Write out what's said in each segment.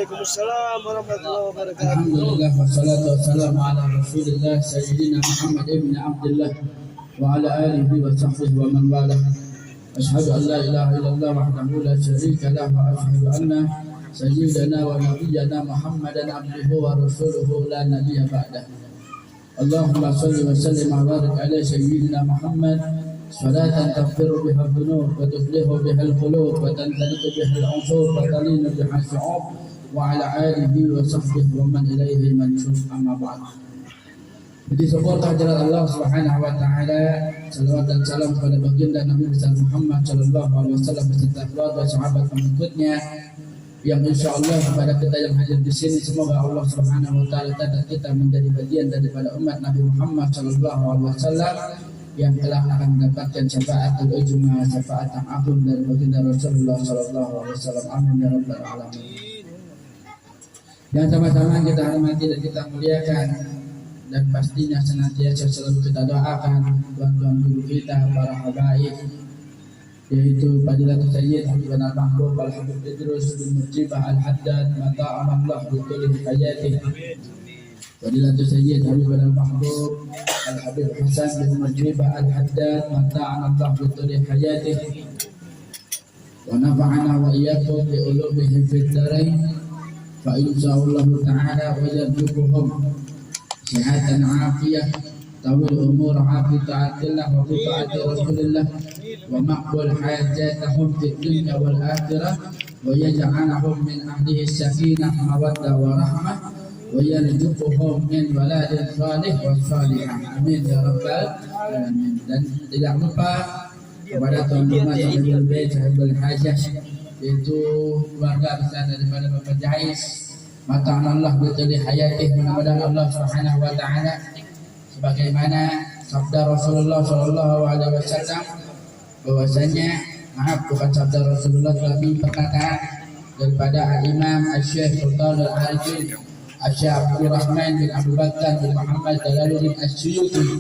Waalaikumsalam warahmatullahi wabarakatuh. Alhamdulillah wassalatu wassalamu ala Rasulillah Sayyidina Muhammad ibn Abdullah wa ala alihi wa sahbihi wa man wala. Ashhadu an la ilaha illallah wahdahu la syarika lah wa ashhadu anna sayyidana wa nabiyyana Muhammadan abduhu wa rasuluhu la nabiyya ba'dah. Allahumma salli wa sallim wa barik ala sayyidina Muhammad salatan taghfiru biha dhunub wa tuflihu biha al-qulub wa tantaliqu biha al-'usur wa talinu biha al-shu'ub wa ala alihi wa sahbihi wa man ilaihi mansub, amma ba'd. Puji syukur kehadirat Allah Subhanahu wa taala, salawat dan salam kepada baginda Nabi besar Muhammad sallallahu alaihi wasallam beserta keluarga sahabat pengikutnya yang insyaallah kepada kita yang hadir di sini semoga Allah Subhanahu wa taala catat kita menjadi bagian daripada umat Nabi Muhammad sallallahu alaihi wasallam yang telah akan mendapatkan syafaatul ujma, syafaat yang agung dari baginda Rasulullah sallallahu alaihi wasallam. Amin ya rabbal alamin. Dan sama-sama kita hormati dan kita muliakan, dan pastinya senantiasa selalu kita doakan tuan-tuan guru kita, para habaib, yaitu Fadilatul Sayyid Habib Al-Mahbub Al-Habib Idrus bin Mujibah Al-Haddad mata'amallah bitulih hayatih. Fadilatul Sayyid Habib Al-Mahbub Al-Habib Hasan bin Mujibah Al-Haddad mata'amallah bitulih hayatih. Wa nafa'ana wa iyyakum bi ulumihi fid dharain. Fa insyaallah ta'ala wa yarzuquhum sihatan afiyah tawil umur hafi ta'atillah wa fi ta'ati rasulillah wa maqbul hajatahum fid dunya wal akhirah wa yaj'alahum min ahlihi sakinah mawaddah wa rahmah wa yarzuquhum min waladin salih wa salihah. Amin ya rabbal alamin. Dan tidak lupa kepada tuan-tuan yang lebih sahibul hajah, yaitu keluarga besar daripada Bapak Jais, mata'amallah bituli hayatih, mudah-mudahan Allah Subhanahu wa taala sebagaimana sabda Rasulullah sallallahu alaihi wasallam bahwasanya, bukan sabda Rasulullah tapi perkataan daripada Imam Asy-Syaikh Sultan Al-Arifin Asy-Syaikh Abdul Rahman bin Abu Bakar bin Muhammad Jalaluddin As-Suyuti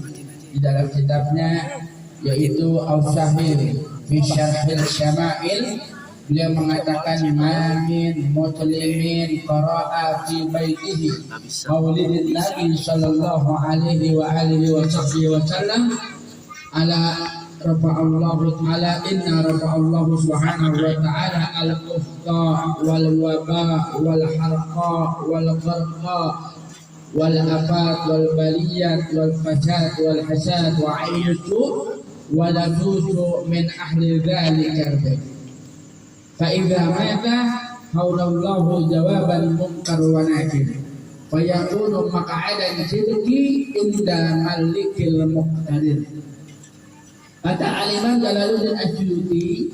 di dalam kitabnya yaitu Al-Syahir fi Syarhil Syama'il. Beliau mengatakan, mamin muslimin qara'a fi baitihi maulidin Nabi sallallahu alaihi wa alihi wa sahbihi wa sallam ala rafa'allahu ta'ala inna rafa'allahu subhanahu wa ta'ala al-qufta wal waba wal harqa wal gharqa wal afat wal baliyat wal fasad wal hasad wa ayyutu wa lazutu min ahli dhalika فإذا مات حول الله جوابا منكر وناكر فيكون مقعدا صدق عند ملك المقتدر. Kata Al-Imam Jalaluddin As-Suyuti,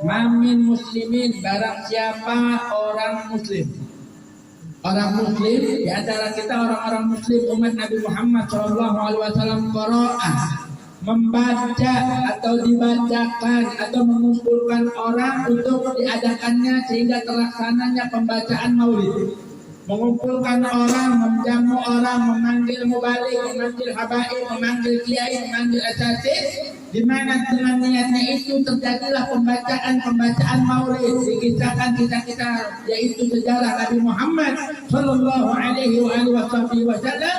mamin muslimin, barang siapa orang muslim di antara kita orang-orang muslim umat Nabi Muhammad SAW qara'a, membaca atau dibacakan atau mengumpulkan orang untuk diadakannya sehingga terlaksananya pembacaan maulid, mengumpulkan orang, menjamu orang, memanggil mubalik, memanggil habaib, memanggil kiai, memanggil asatidz, di mana dengan niatnya itu terjadilah pembacaan maulid, dikisahkan kita yaitu sejarah Nabi Muhammad sallallahu alaihi wasallam.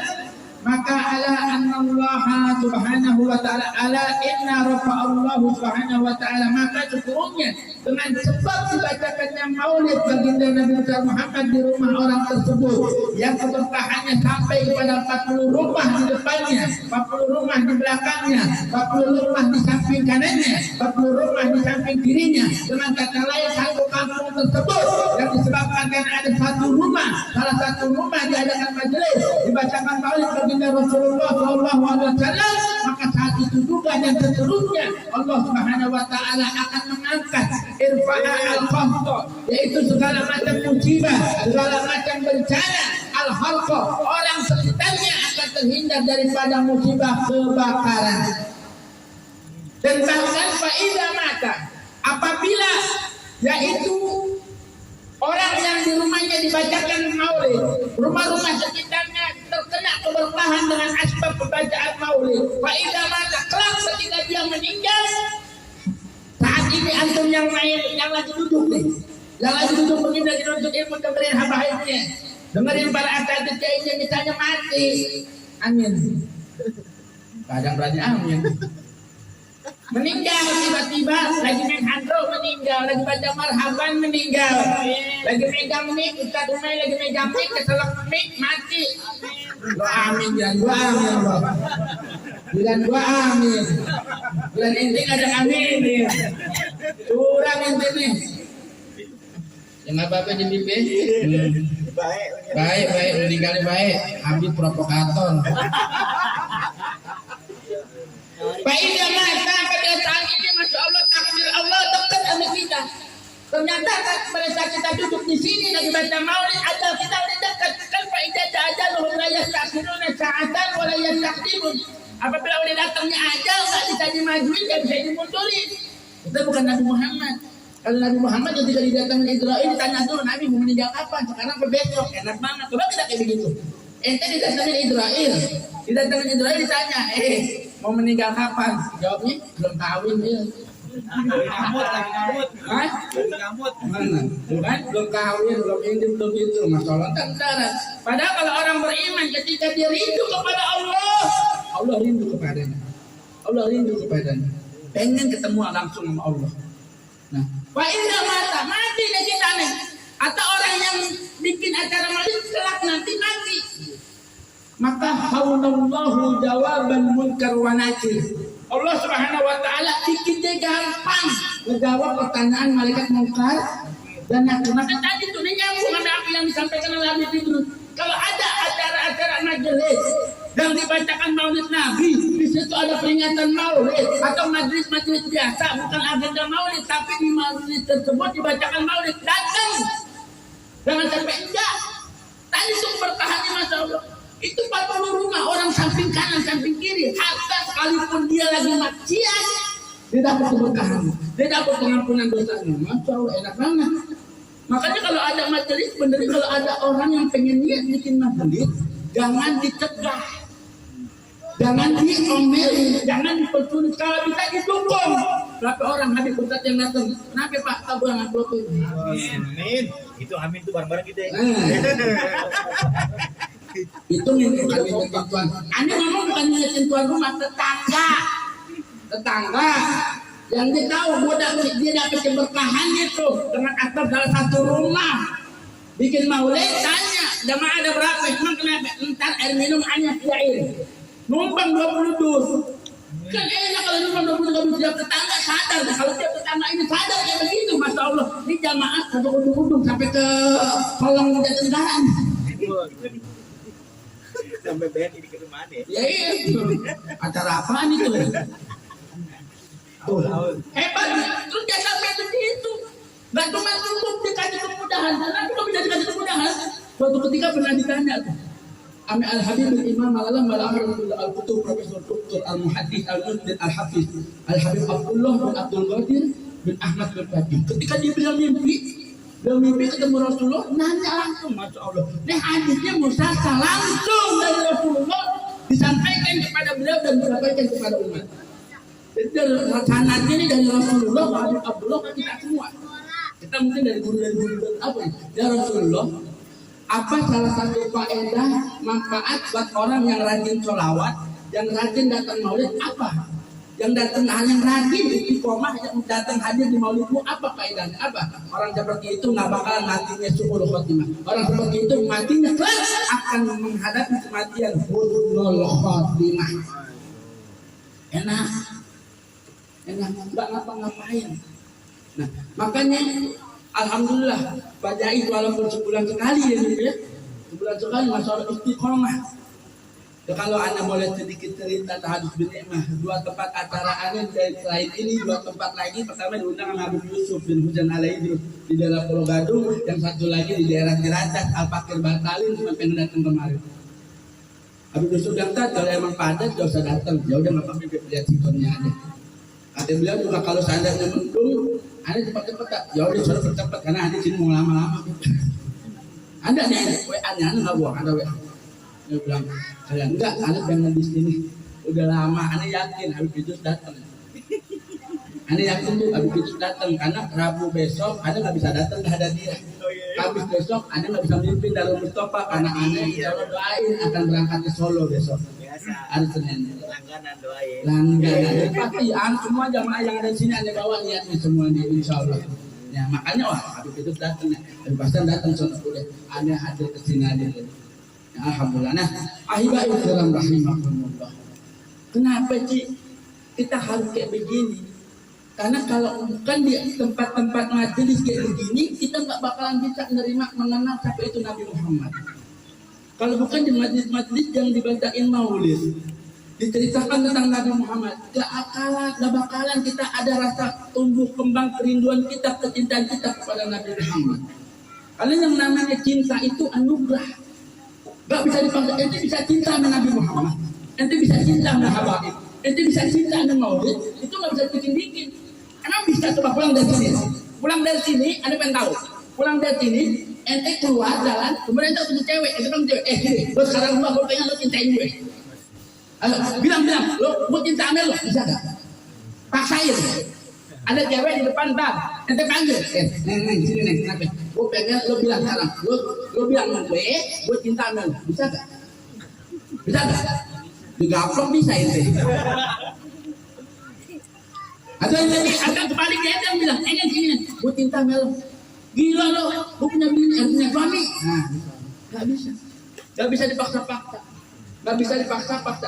Maka ala anna Allah subhanahu wa ta'ala ala inna rafa'allahu subhanahu wa ta'ala, maka sekurangnya dengan sebab dibacakannya maulid baginda Nabi Muhammad di rumah orang tersebut yang keberkahannya sampai kepada 40 rumah di depannya, 40 rumah di belakangnya, 40 rumah di samping kanannya, 40 rumah di samping kirinya, dengan kata lain satu kampung tersebut yang disebabkan karena ada satu rumah, salah satu rumah diadakan majelis dibacakan maulid baginda Rasulullah sallallahu alaihi wasallam, maka saat itu juga dan seterusnya Allah Subhanahu wa taala akan mengangkat irfa'a al-khafta, yaitu segala macam musibah, segala macam bencana, al-khalqa, orang sekitarnya akan terhindar daripada musibah kebakaran. Dan bahkan faida mata, apabila yaitu orang yang di rumahnya dibacakan maulid, rumah-rumah sekitarnya terkena keberkahan dengan asbab pembacaan maulid. Faida mata, kelak ketika dia meninggal, saat ini antum yang lain yang lagi duduk nih, Yang lagi duduk begini lagi nuntut ilmu dengerin habaibnya, dengerin para asatidz kiainya misalnya mati. Amin. Kadang berani amin. Meninggal tiba-tiba lagi main handro meninggal, lagi baca marhaban meninggal, lagi megang mic Ustaz Umay lagi megang mic keselak mic mati. Doa amin jangan gua amin Bapak. Bilang gua amin. Bilang inti ada amin nih. Curang inti nih. Yang apa-apa di mimpi? Baik, meninggal baik. Habib provokator. Baik dia mata pada saat ini, masya Allah, takdir Allah dekat sama kita. Ternyata pada saat kita duduk di sini lagi baca maulid, ajal kita udah dekat. Kan faedah aja loh, raya sakinuna saatan, walaya takdimun. Apabila udah datangnya ajal, nggak bisa dimajuin, nggak bisa dimundurin. Kita bukan Nabi Muhammad. Kalau Nabi Muhammad ketika didatangkan Israel, ditanya dulu Nabi mau meninggal kapan? Sekarang ke besok, enak banget. Coba kita kayak begitu. Ente didatangkan Israel, ditanya, mau meninggal kapan? Jawabnya belum kawin dia. Mana? Bukan belum kawin, belum ini, belum itu. Masalah tentara. Padahal kalau orang beriman ketika dia rindu kepada Allah, Allah rindu kepadanya. Pengen ketemu langsung sama Allah. Nah, Pak Indah mati deh kita nih. Atau orang yang bikin acara maulid kelak nanti mati. Maka haunallahu jawaban munkar wa nakir. Allah Subhanahu wa taala bikin dia gampang menjawab pertanyaan malaikat munkar dan nakir. Maka tadi tuh dia nyambung sama apa yang disampaikan oleh Habib Idrus. Kalau ada acara-acara majelis yang dibacakan maulid Nabi, di situ ada peringatan maulid atau majelis-majelis biasa, bukan agenda maulid, tapi di majelis tersebut dibacakan maulid, datang. Jangan sampai enggak. Tadi tuh bertahannya Masya Allah. Itu 40 rumah orang samping kanan, samping kiri. Hatta sekalipun dia lagi maksiat, dia dapat keberkahan, dia dapat pengampunan dosanya. Masya Allah, enak banget. Makanya kalau ada majelis, bener kalau ada orang yang pengen niat bikin majelis, jangan dicegah, jangan diomelin, jangan dipersulit. Kalau bisa didukung. Berapa orang Habib Ustaz yang datang? Kenapa Pak? Tahu yang aku itu. Amin. Itu amin tuh bareng-bareng kita. Itu nih bukan nyetin tuan. Anda ngomong bukan nyetin tuan rumah, tetangga yang dia tahu dia dapat keberkahan itu dengan atap dalam satu rumah. Bikin maulid tanya, jamaah ada berapa? Emang kenapa? Entar air minum hanya air. Numpang 20 dus. Kan enak kalau numpang 20 dus, tiap tetangga sadar. Kalau tiap tetangga ini sadar kayak begitu, Masya Allah. Ini jamaah satu udung-udung sampai ke kolam Jatinegara. Sampai BNI ke rumah nih. Ya iya. Acara apaan itu? Hebat. Terus dia sampai begitu. Gak cuma cukup dikasih kemudahan. Karena juga bisa dikasih kemudahan. Suatu ketika pernah ditanya tuh. Ami Al-Habib Imam Al-Alam Al-Kutub Profesor Dr. Al-Muhaddith Al-Mujtahid Al-Hafiz Al-Habib Abdullah bin Abdul Qadir bin Ahmad bin Fatih. Ketika dia bilang mimpi ketemu Rasulullah, nanya langsung, Masya Allah. Ini hadisnya musasa langsung dari Rasulullah disampaikan kepada beliau dan disampaikan kepada umat. Jadi sanadnya ini dari Rasulullah, Habib Abdullah kan kita semua. Kita mungkin dari guru apa ya? Ya Rasulullah, apa salah satu faedah manfaat buat orang yang rajin sholawat, yang rajin datang maulid apa? Yang datang yang rajin di istiqomah, yang datang hadir di maulidmu apa faedahnya? Apa? Orang seperti itu nggak bakalan matinya su'ul khotimah. Orang seperti itu matinya kelak akan menghadapi kematian husnul khotimah. Enak, nggak ngapa-ngapain. Nah, makanya alhamdulillah Bajai walaupun sebulan sekali ya, sebulan sekali masalah istiqomah. Ya, kalau Anda boleh sedikit cerita tahadus bin Ni'mah, 2 tempat acara Anda selain ini 2 tempat lagi. Pertama diundang sama Habib Yusuf bin Hujan Al-Idrus di daerah Pulau Gadung, yang satu lagi di daerah Ciracas Al-Fakir Batalin, cuma pengen datang kemarin. Habib Yusuf bilang kalau emang padat gak usah datang, ya udah nggak apa-apa lihat sikonnya aja. Kata beliau juga kalau seandainya mendung, Anda cepat-cepat tak, ya udah suruh cepat karena Anda sini mau lama-lama. Anda nih WA-nya Anda nggak buang, ada WA. Dia bilang, saya enggak, anak jangan di sini. Udah lama, anak yakin Habib Idrus datang. Ane yakin tuh Abi Kidus datang karena Rabu besok Ane nggak bisa datang, nggak ada dia. Kamis besok Ane nggak bisa mimpin dalam Mustafa karena Ane insya Allah doain akan berangkat ke Solo besok. Biasa. Hari Senin. Langganan doain. Langganan. Pasti semua jamaah yang ada di sini Ane bawa niatnya semua di insya Allah. Ya makanya Abi Kidus datang, Abi Hasan datang sono kuliah. Ane hadir ke sini hadir. Ya, alhamdulillah. Nah, ahibai dalam rahimahumullah. Kenapa sih kita harus kayak begini? Karena kalau bukan di tempat-tempat majelis kayak begini, kita nggak bakalan bisa menerima mengenal siapa itu Nabi Muhammad. Kalau bukan di majelis-majelis yang dibacain maulid, diceritakan tentang Nabi Muhammad, gak bakalan kita ada rasa tumbuh kembang kerinduan kita, kecintaan kita kepada Nabi Muhammad. Karena yang namanya cinta itu anugerah. Gak bisa dipanggil, ente bisa cinta sama Nabi Muhammad, ente bisa cinta sama Habaib, ente bisa cinta sama maulid, itu gak bisa bikin-bikin. Karena bisa coba pulang dari sini, Anda pengen tahu. Pulang dari sini, ente keluar jalan, kemudian ente ketemu cewek, ente bilang cewek, gini, lo sekarang gue pengen lo cintain gue. Ayo, bilang, lo cinta sama lo, bisa gak? Paksain. Ada cewek di depan, ente panggil, neng, sini neng, kenapa? Gue pengen lo bilang sekarang, lo bilang sama gue cinta sama lo, bisa gak? Bisa gak? Digaplok bisa ente. Ada kebalik dia yang bilang, gini, gue cinta Mel, gila lo, gue punya bini, punya suami. Nah, nggak bisa dipaksa-paksa,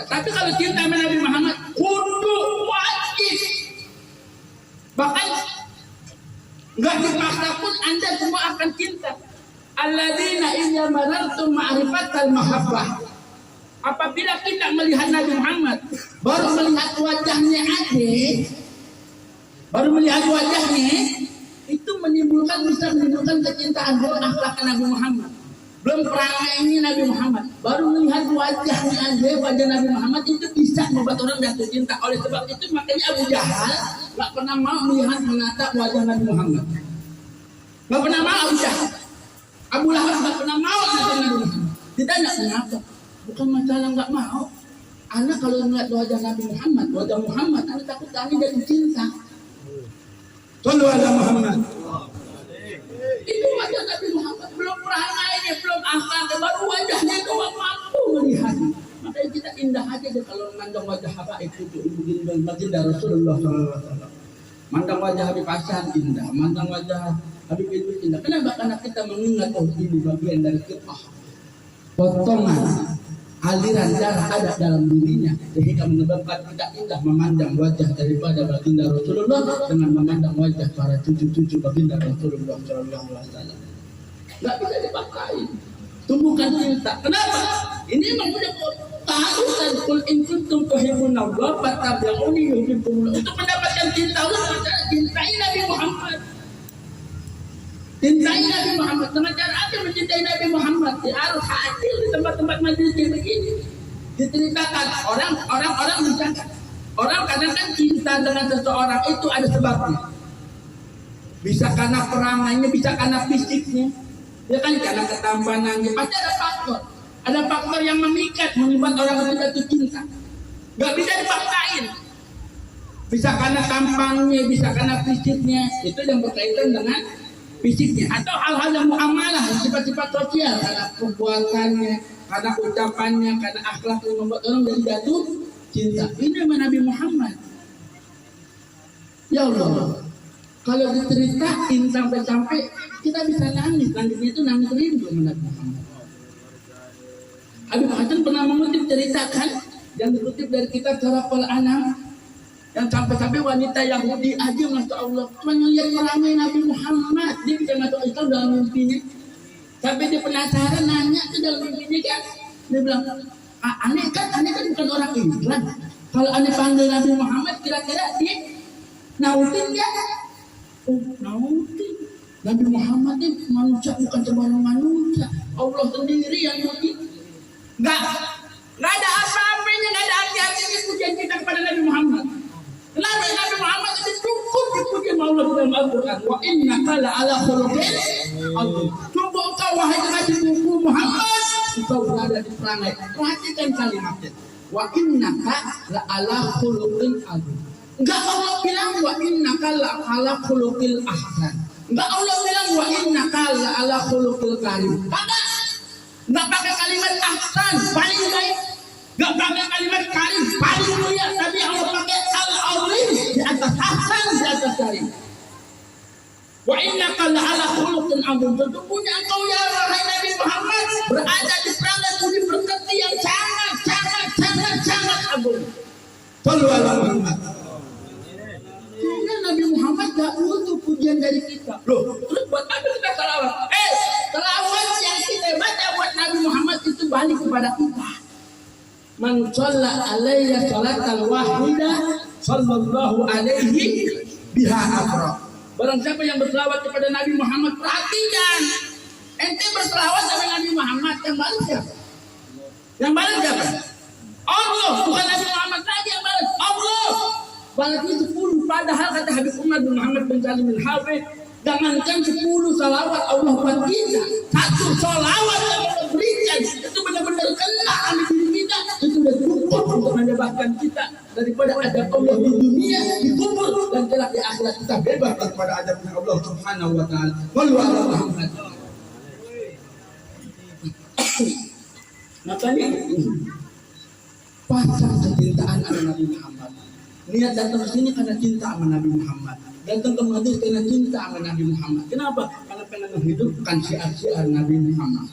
Tapi kalau cinta sama Nabi Muhammad, kudu wajib. Bahkan nggak dipaksa pun Anda semua akan cinta. Alladzina idza marartum ma'rifatal mahabbah. Apabila kita melihat Nabi Muhammad, baru melihat wajahnya itu bisa menimbulkan kecintaan buat akhlak Nabi Muhammad. Belum perangainya Nabi Muhammad, baru melihat wajah Nabi Muhammad itu bisa membuat orang jatuh cinta. Oleh sebab itu makanya Abu Jahal gak pernah mau menatap wajah Nabi Muhammad. Gak pernah mau Abu Jahal. Abu Lahab gak pernah mau menatap Nabi Muhammad. Ditanya kenapa? Bukan masalah gak mau. Anak kalau melihat wajah Nabi Muhammad, anak takut kami jatuh cinta. Sallu ala Muhammad. Itu wajah Nabi Muhammad, belum perangainya, belum akhlaknya, baru wajahnya doang mampu melihat. Makanya kita indah aja deh kalau memandang wajah Habaib itu begini baginda Rasulullah SAW. Mandang wajah Habib Hasan indah, mandang wajah Habib itu indah. Kenapa? Karena kita mengingat ini bagian dari kita. Potongan aliran darah ada dalam dirinya sehingga menyebabkan kita indah memandang wajah daripada baginda Rasulullah dengan memandang wajah para cucu-cucu baginda Rasulullah Sallallahu Alaihi Wasallam. Nggak bisa dipakai. Tumbuhkan cinta. Kenapa? Ini memang udah tahu kan kul in kuntum tuhibbunallah fattabi'uni yuhibbukumullah. Untuk mendapatkan cinta Allah, cintai Nabi Muhammad. Cintai Nabi Muhammad. Dengan cara apa mencintai Nabi Muhammad? Harus hadir di tempat-tempat majelis kayak begini. Diceritakan orang mencatat. Orang kadang kan cinta dengan seseorang itu ada sebabnya. Bisa karena perangainya, bisa karena fisiknya, ya kan karena ketampanannya. Pasti ada faktor. Ada faktor yang memikat membuat orang itu jatuh cinta. Gak bisa dipaksain. Bisa karena tampangnya, bisa karena fisiknya. Itu yang berkaitan dengan fisiknya. Atau hal-hal yang muamalah, sifat-sifat sosial, karena perbuatannya, karena ucapannya, karena akhlak yang membuat orang jadi jatuh cinta. Ini nama Nabi Muhammad. Ya Allah, kalau diceritain sampai-sampai kita bisa nangis. Nangisnya itu nangis rindu sama Nabi Muhammad. Habib Hasan pernah mengutip ceritakan yang dikutip dari kitab Syaraful Anam, yang sampai-sampai wanita Yahudi aja Masya Allah melihat perangai Nabi Muhammad, dia bisa masuk Islam dalam mimpinya. Sampai dia penasaran nanya ke dalam mimpinya kan, dia bilang, aneh kan bukan orang Islam. Kalau aneh panggil Nabi Muhammad, kira-kira dia nautin ya? Oh, nautin. Nabi Muhammad ini manusia, bukan sembarang manusia. Allah sendiri yang nautin. Nggak ada apa-apanya, nggak ada arti-artinya pujian kita kepada Nabi Muhammad. Kenapa Nabi Muhammad itu cukup dipuji Allah dalam Al-Quran. Wa innaka la'ala khuluqin azim. Sungguh engkau wahai kekasihku Muhammad, engkau berada di perangai. Perhatikan kalimatnya. Wa innaka la'ala khuluqin azim. Enggak Allah bilang wa innaka la'ala khuluqil ahsan. Enggak Allah bilang wa innaka la'ala khuluqil karim. Kagak. Enggak pakai kalimat ahsan, paling baik. Enggak pakai kalimat karim, paling mulia. Tapi Allah pakai al-azim di atas ahsan, di atas karim. Wa innaka la'ala khuluqin azim. Sesungguhnya engkau ya wahai Nabi Muhammad berada di perangai budi pekerti yang sangat agung. Sallu ala Muhammad. Sehingga Nabi Muhammad gak butuh pujian dari kita. Loh, terus buat apa kita salawat? Salawat yang kita baca buat Nabi Muhammad itu balik kepada kita. Man shalla alayya salatan wahidah sallallahu alaihi biha afra. Barang siapa yang berselawat kepada Nabi Muhammad, perhatikan. Ente berselawat sama Nabi Muhammad, yang balas siapa? Yang balas siapa? Allah, bukan Nabi Muhammad lagi yang balas. Allah. Balasnya 10, padahal kata Habib Umar bin Muhammad bin Salim bin Hafid, jangankan 10 salawat Allah buat kita, 1 salawat yang kita berikan itu benar-benar kena di diri kita, itu sudah cukup untuk membebaskan kita daripada adab Allah di dunia, di kubur, dan kelak di akhirat kita bebas daripada adabnya Allah Subhanahu wa taala. Wallahu a'lam. Makanya pasang kecintaan sama Nabi Muhammad. Niat datang ke sini karena cinta sama Nabi Muhammad. Datang ke Madinah karena cinta sama Nabi Muhammad. Kenapa? Karena pengen menghidupkan syiar-syiar Nabi Muhammad.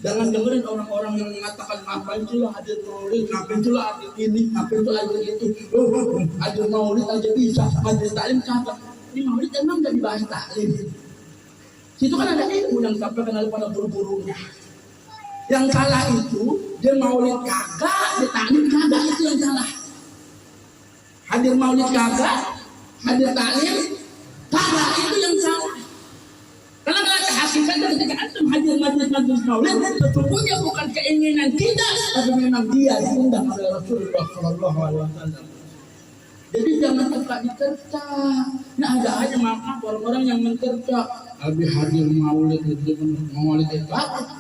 Jangan dengerin orang-orang yang mengatakan ngapain sih lah hadir maulid, ngapain sih lah hadir ini, ngapain sih lah hadir itu. Hadir maulid aja bisa, hadir taklim kagak. Ini maulid emang nggak dibahas taklim. Situ kan ada ilmu yang sampai kenal pada guru-gurunya. Yang salah itu dia maulid kagak, dia taklim kagak, itu yang salah. Hadir maulid kagak, hadir taklim kagak, itu yang salah. Karena hakikatnya ketika antum hadir majelis maulid, sesungguhnya bukan keinginan kita, tapi memang dia diundang oleh Rasulullah Shallallahu Alaihi Wasallam. Jadi jangan suka dicerca. Nah ada aja maaf orang-orang yang mencerca. Habis hadir maulid itu memang lebih mantap.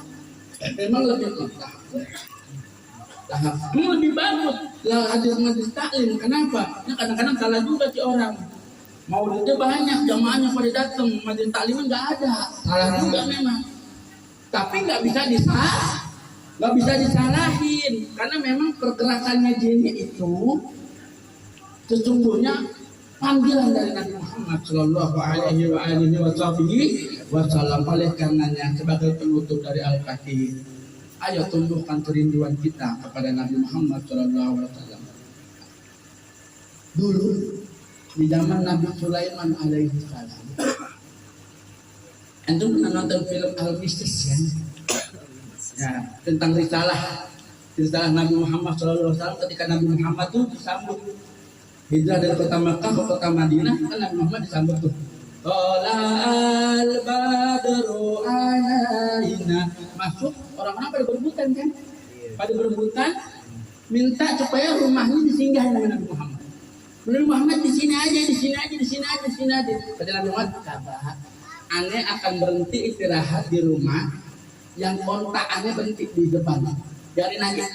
Ini lebih bagus lah hadir majelis taklim. Kenapa? Ya, kadang-kadang salah juga si orang. Maulidnya banyak, jamaahnya pada datang, majelis taklimnya nggak ada. Salah juga memang. Tapi nggak bisa disalahin karena memang pergerakannya jini itu sesungguhnya panggilan dari Nabi Muhammad Shallallahu Alaihi Wasallam. Oleh karenanya sebagai penutup dari Al-Fatih, ayo tumbuhkan kerinduan kita kepada Nabi Muhammad Shallallahu Alaihi Wasallam. Dulu di zaman Nabi Sulaiman alaihi salam, antum pernah nonton film Al-Qisas kan? Ya, tentang risalah Nabi Muhammad Shallallahu Alaihi Wasallam ketika Nabi Muhammad itu disambut hijrah dari kota Makkah ke kota Madinah, kan Nabi Muhammad disambut tuh. Qala al-badru alaina, masuk orang-orang pada berebutan kan? Pada berebutan minta supaya rumahnya disinggahi oleh Nabi Muhammad. Nabi Muhammad di sini aja. Kata Nabi Muhammad, kabar, aneh akan berhenti istirahat di rumah yang kontak aneh berhenti di depan. Biarin aja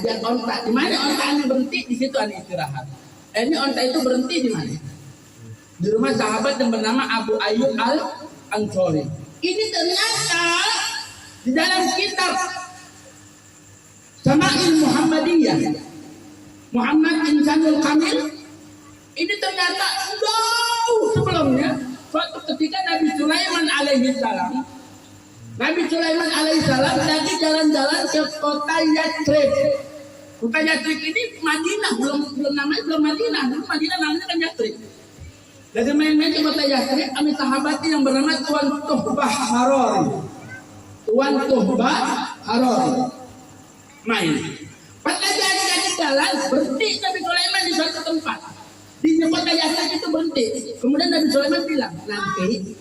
biar onta. Di mana onta aneh berhenti, di situ aneh istirahat. Ini onta itu berhenti di mana? Di rumah sahabat yang bernama Abu Ayyub Al-Ansori. Ini ternyata di dalam kitab Sama'il Muhammadiyah, Muhammad Insanul Kamil, ini ternyata jauh sebelumnya. Suatu ketika Nabi Sulaiman alaihissalam lagi jalan-jalan ke kota Yathrib. Kota Yathrib ini Madinah, belum namanya belum Madinah. Dulu Madinah namanya kan Yathrib. Lagi main-main ke kota Yathrib, kami sahabatnya yang bernama Tuan Tuhbah Harori. Main. Pas lagi jalan, berhenti Nabi Sulaiman di suatu tempat. Di kota Yathrib itu berhenti. Kemudian Nabi Sulaiman bilang, nanti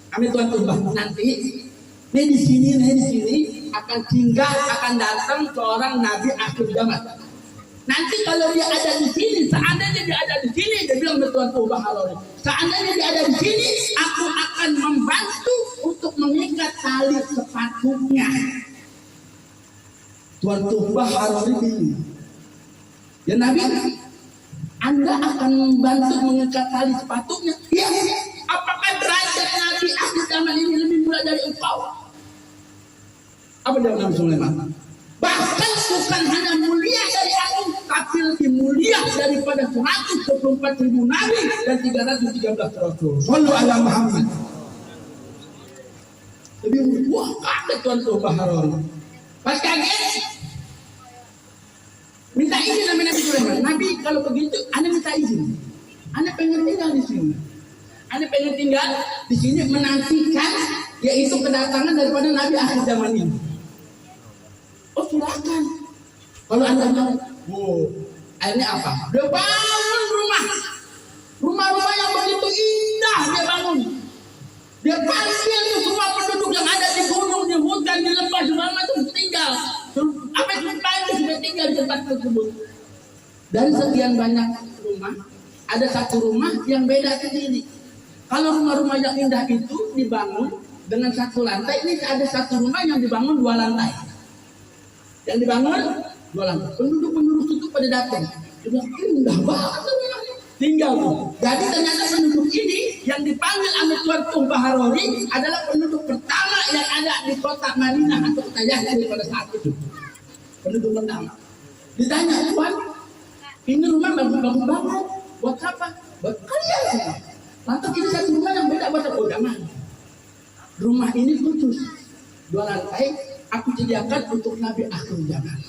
kami Tuan Tuhbah, nanti di sini akan datang seorang nabi akhir zaman. Nanti kalau dia ada di sini, seandainya dia ada di sini, dia bilang ke Tuan Tuhbah Harori, seandainya dia ada di sini, aku akan membantu untuk mengikat tali sepatunya. Tuan Tuhbah Harori bingung. Ya Nabi, Anda akan membantu mengikat tali sepatunya. Ya, apakah derajat Nabi akhir zaman ini lebih mulia dari engkau? Apa jawab Nabi Sulaiman? Bahkan bukan hanya mulia dari aku, tapi lebih mulia daripada 124.000 nabi dan 313 rasul. Sallu ala Muhammad. Lebih wah kaget tuan Baharoni. Pas kaget, minta izin sama Nabi Sulaiman. Nabi kalau begitu, Anda minta izin. Anda pengen tinggal di sini. Anda pengen tinggal di sini menantikan yaitu kedatangan daripada Nabi akhir zaman ini. Oh silakan. Kalau Anda mau, akhirnya apa? Dia bangun rumah-rumah yang begitu indah dia bangun. Dia panggil semua penduduk yang ada di gunung, di hutan, di lembah, semua itu tinggal. Apa itu sudah tinggal di tempat tersebut. Dari sekian banyak rumah, ada satu rumah yang beda sendiri. Kalau rumah-rumah yang indah itu dibangun dengan satu lantai, ini ada satu rumah yang dibangun 2 lantai. Yang dibangun 2 lantai. Penduduk-penduduk itu pada datang. Dia bilang, indah banget rumahnya. Tinggal tuh. Jadi ternyata penduduk ini yang dipanggil sama Tuan Baharoni adalah penduduk pertama yang ada di kota Madinah atau kota Yahrib pada saat itu. Penduduk pertama. Ditanya, Tuan, ini rumah bagus-bagus banget. Buat apa? Buat kalian semua. Lantas ini satu rumah yang beda buat apa? Jangan. Rumah ini khusus 2 lantai. Aku sediakan untuk Nabi akhir zaman.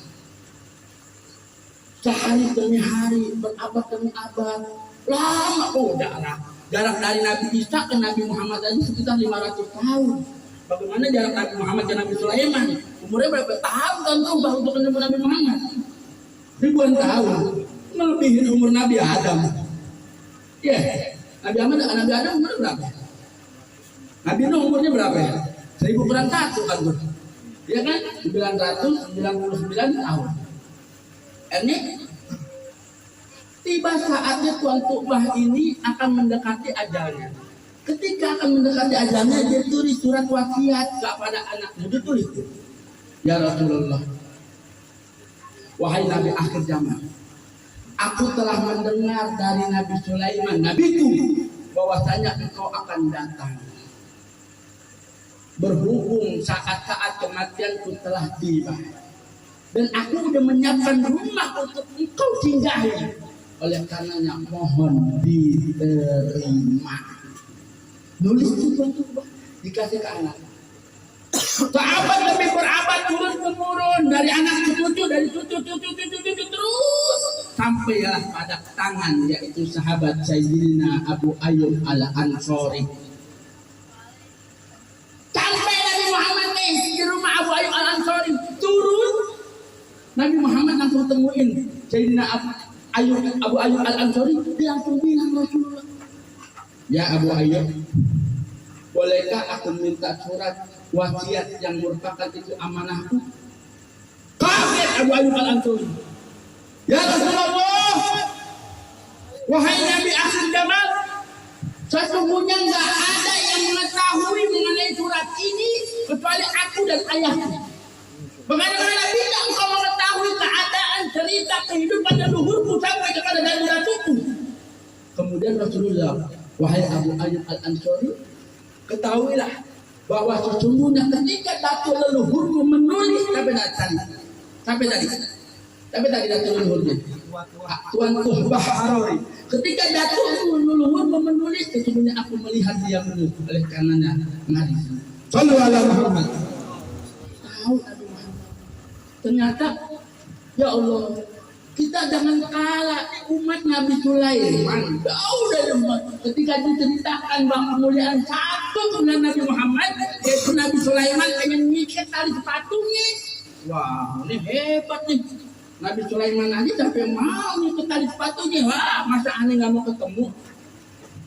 Sehari demi hari, berabad demi abad, lama jarak dari Nabi Isa ke Nabi Muhammad tadi sekitar 500 tahun. Bagaimana jarak Nabi Muhammad ke Nabi Sulaiman? Umurnya berapa tahun kan untuk ketemu Nabi Muhammad? Ribuan tahun, melebihi umur Nabi Adam. Ya, Nabi Adam umur berapa? Nabi Nuh umurnya berapa ya? 1000 kurang 1 kan tuh. Ya kan? 999 tahun. Ini tiba saatnya Tuan Tu'bah ini akan mendekati ajalnya. Ketika akan mendekati ajalnya, dia tulis surat wasiat kepada anaknya. Dia tulis, ya Rasulullah, wahai Nabi akhir zaman, aku telah mendengar dari Nabi Sulaiman, Nabiku, bahwasanya engkau akan datang. Berhubung saat-saat kematianku telah tiba, dan aku sudah menyiapkan rumah untuk engkau singgahi. Oleh karenanya mohon diterima. Nulis itu dikasih ke anak. Sahabat demi berabad turun temurun dari anak ke cucu, dari cucu terus sampailah pada tangan yaitu sahabat Sayyidina Abu Ayyub Al-Ansari. Sampai Nabi Muhammad nih di rumah Abu Ayyub Al-Ansari turun. Nabi Muhammad langsung temuin Sayyidina Abu Ayyub Al-Ansari, dia langsung bilang, Rasulullah, ya Abu Ayyub, bolehkah aku minta surat wasiat yang merupakan itu amanahku? Kaget Abu Ayyub Al-Ansari. Ya Rasulullah, wahai Nabi akhir zaman, sesungguhnya nggak ada yang mengetahui mengenai surat ini kecuali aku dan ayahku. Bagaimana tidak engkau mengetahui keadaan cerita kehidupan leluhurku sampai kepada daerahku? Kemudian Rasulullah, wahai Abu Ayyub Al-Ansari, ketahuilah bahwa sesungguhnya ketika datuk leluhurmu menulis sampai tadi datuk leluhurnya Tuan Baharoni, ketika datuk leluhurmu menulis, sesungguhnya aku melihat dia menulis. Oleh karenanya mari sallu ala Muhammad. Tahu Nabi Muhammad. Ternyata ya Allah, kita jangan kalah umat Nabi Sulaiman. Jauh dari umat. Ketika diceritakan bahwa kemuliaan satu kemuliaan Nabi Muhammad, yaitu Nabi Sulaiman pengen ngikat tali sepatunya. Wah, ini hebat nih. Nabi Sulaiman aja sampai mau ngikat tali sepatunya. Wah, masa aneh nggak mau ketemu.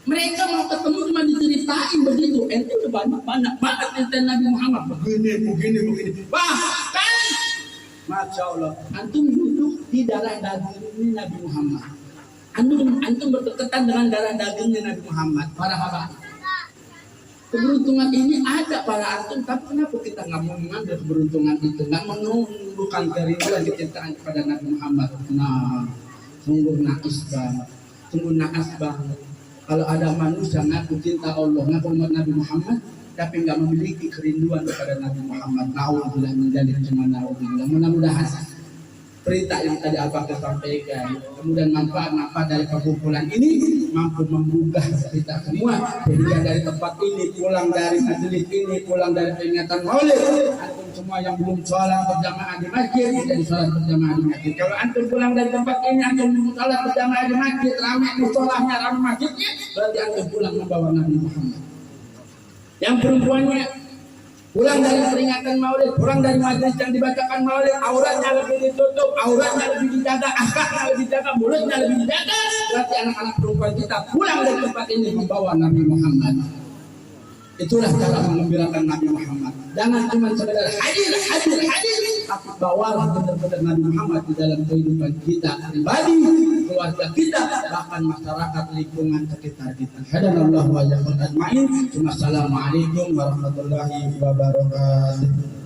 Mereka mau ketemu cuma diceritain begitu. Itu udah banyak banget cerita Nabi Muhammad. Begini. Bahkan Masya Allah, antum duduk di darah dagingnya Nabi Muhammad. Antum berdekatan dengan darah dagingnya Nabi Muhammad. Para sahabat. Keberuntungan ini ada para antum, tapi kenapa kita nggak mau mengambil keberuntungan itu, nggak menumbuhkan kerinduan kecintaan kepada Nabi Muhammad? Nah, sungguh naiskan. Sungguh naas banget. Kalau ada manusia ngaku cinta Allah, ngaku umat Nabi Muhammad, tapi nggak memiliki kerinduan kepada Nabi Muhammad, naudzubillah menjadi cuma naudzubillah. Mudah-mudahan perintah yang tadi Al-Fakir sampaikan, kemudian manfaat-manfaat dari perkumpulan ini mampu menggugah kita semua, sehingga dari tempat ini, pulang dari majelis ini, pulang dari peringatan Maulid, antum semua yang belum sholat berjamaah di masjid, jadi sholat berjamaah di masjid. Kalau antum pulang dari tempat ini, antum sholat berjamaah di masjid, ramai musholahnya, ramai masjidnya, berarti antum pulang membawa Nabi Muhammad. Yang perempuannya pulang dari peringatan Maulid, pulang dari majelis yang dibacakan Maulid, auratnya lebih ditutup, auratnya lebih dijaga, akhlaknya lebih dijaga, mulutnya lebih dijaga. Berarti anak-anak perempuan kita pulang dari tempat ini membawa Nabi Muhammad. Itulah cara mengembirakan Nabi Muhammad. Jangan cuma sekedar hadir, tapi bawalah benar-benar Nabi Muhammad di dalam kehidupan kita pribadi, keluarga kita, bahkan masyarakat lingkungan sekitar kita. Hadanallahu wa iyyakum ajma'in. Wassalamualaikum warahmatullahi wabarakatuh.